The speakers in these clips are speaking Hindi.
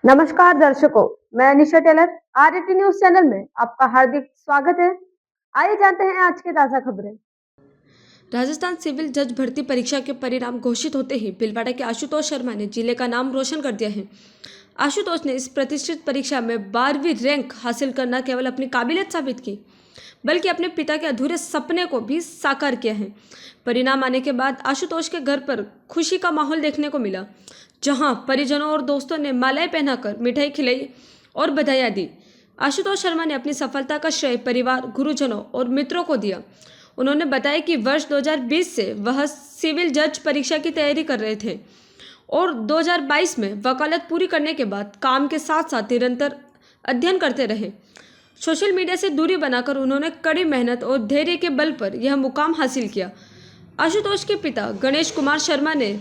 नमस्कार दर्शकों, मैं निशा टेलर आरएटी न्यूज चैनल में आपका हार्दिक स्वागत है। आइए जानते हैं आज की ताजा खबरें। राजस्थान सिविल जज भर्ती परीक्षा के परिणाम घोषित होते ही भीलवाड़ा के आशुतोष शर्मा ने जिले का नाम रोशन कर दिया है। आशुतोष ने इस प्रतिष्ठित परीक्षा में 12वीं रैंक हासिल करना केवल अपनी काबिलियत साबित की, बल्कि अपने पिता के अधूरे सपने को भी साकार किया है। परिणाम आने के बाद आशुतोष के घर पर खुशी का माहौल देखने को मिला, जहां परिजनों और दोस्तों ने मालाएं पहनाकर मिठाई खिलाई और बधाइयां दी। आशुतोष शर्मा ने अपनी सफलता का श्रेय परिवार, गुरुजनों और मित्रों को दिया। उन्होंने बताया कि वर्ष 2020 से वह सिविल जज परीक्षा की तैयारी कर रहे थे और 2022 में वकालत पूरी करने के बाद काम के साथ साथ निरंतर अध्ययन करते रहे। सोशल मीडिया से दूरी बनाकर उन्होंने कड़ी मेहनत और धैर्य के बल पर यह मुकाम हासिल किया। आशुतोष के पिता गणेश कुमार शर्मा ने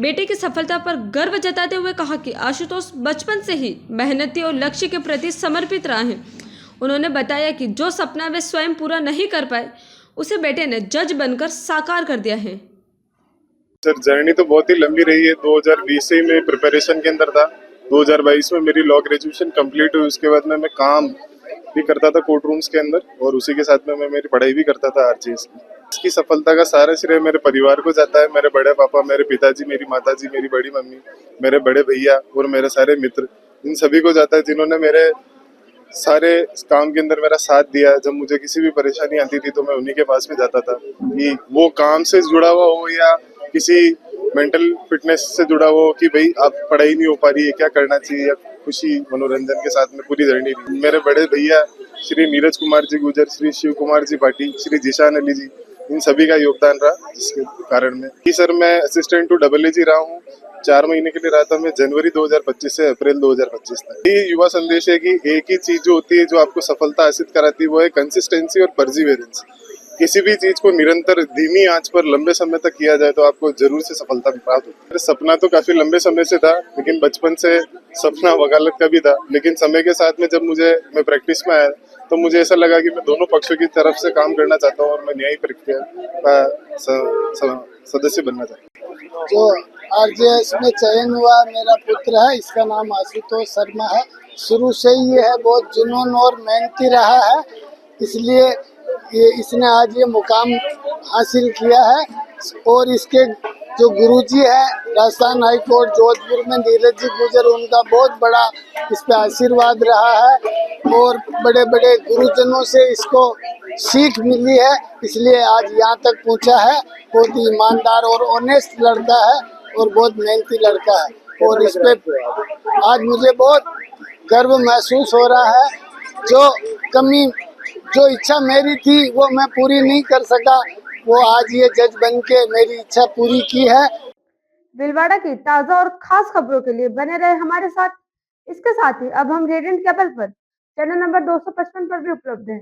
बेटे की सफलता पर गर्व जताते हुए कहा कि आशुतोष बचपन से ही मेहनती और लक्ष्य के प्रति समर्पित रहा है। उन्होंने बताया कि जो सपना वे स्वयं पूरा नहीं कर पाए, उसे बेटे ने जज बनकर साकार कर दिया है। सर जर्नी तो बहुत ही लंबी रही है। 2020 से मैं प्रिपरेशन के अंदर था। 2022 में मेरी लॉ ग्रेजुएशन कंप्लीट हुई। उसके बाद में मैं काम भी करता था कोर्ट रूम्स के अंदर, और उसी के साथ में मैं मेरी पढ़ाई भी करता था हर चीज़ की। इसकी सफलता का सारा श्रेय मेरे परिवार को जाता है। मेरे बड़े पापा, मेरे पिताजी, मेरी माताजी, मेरी बड़ी मम्मी, मेरे बड़े भैया और मेरे सारे मित्र, इन सभी को जाता है जिन्होंने मेरे सारे काम के अंदर मेरा साथ दिया। जब मुझे किसी भी परेशानी आती थी तो मैं उन्हीं के पास में जाता था, कि वो काम से जुड़ा हुआ हो या किसी मेंटल फिटनेस से जुड़ा हुआ हो, कि भाई आप पढ़ाई नहीं हो पा रही है, क्या करना चाहिए, या खुशी मनोरंजन के साथ में पूरी जर्नी रही। मेरे बड़े भैया श्री नीरज कुमार जी गुजर, श्री शिव कुमार जी पाटी, श्री जिशान अली जी, इन सभी का योगदान रहा, जिसके कारण में कि सर मैं असिस्टेंट टू डबल एजी रहा हूँ। 4 महीने के लिए रहा था मैं, जनवरी 2025 से अप्रैल 2025 तक। ये युवा संदेश है कि एक ही चीज जो होती है जो आपको सफलता हासिल कराती है, वो है कंसिस्टेंसी और परसिवियरेंस। किसी भी चीज को निरंतर धीमी आंच पर लंबे समय तक किया जाए तो आपको जरूर से सफलता प्राप्त होती है। सपना तो काफी लंबे समय से था, लेकिन बचपन से सपना वकालत का भी था। लेकिन समय के साथ में जब मैं प्रैक्टिस में आया तो मुझे ऐसा लगा कि मैं दोनों पक्षों की तरफ से काम करना चाहता हूँ और मैं न्यायिक प्रक्रिया का सदस्य बनना चाहता हूँ। जो आरजेएस में चयन हुआ मेरा पुत्र है, इसका नाम आशुतोष शर्मा है। शुरू से ही ये है बहुत जुनून और मेहनती रहा है, इसलिए इसने आज ये मुकाम हासिल किया है। और इसके जो गुरुजी है राजस्थान हाई कोर्ट जोधपुर में नीरज जी गुजर, उनका बहुत बड़ा इस पे आशीर्वाद रहा है और बड़े बड़े गुरुजनों से इसको सीख मिली है, इसलिए आज यहाँ तक पहुँचा है। बहुत ही ईमानदार और ऑनेस्ट लड़का है और बहुत मेहनती लड़का है, और इस पे आज मुझे बहुत गर्व महसूस हो रहा है। जो इच्छा मेरी थी वो मैं पूरी नहीं कर सका, वो आज ये जज बन के मेरी इच्छा पूरी की है। भीलवाड़ा की ताजा और खास खबरों के लिए बने रहे हमारे साथ। इसके साथ ही अब हम रेडियंट केबल पर चैनल नंबर 255 पर भी उपलब्ध हैं।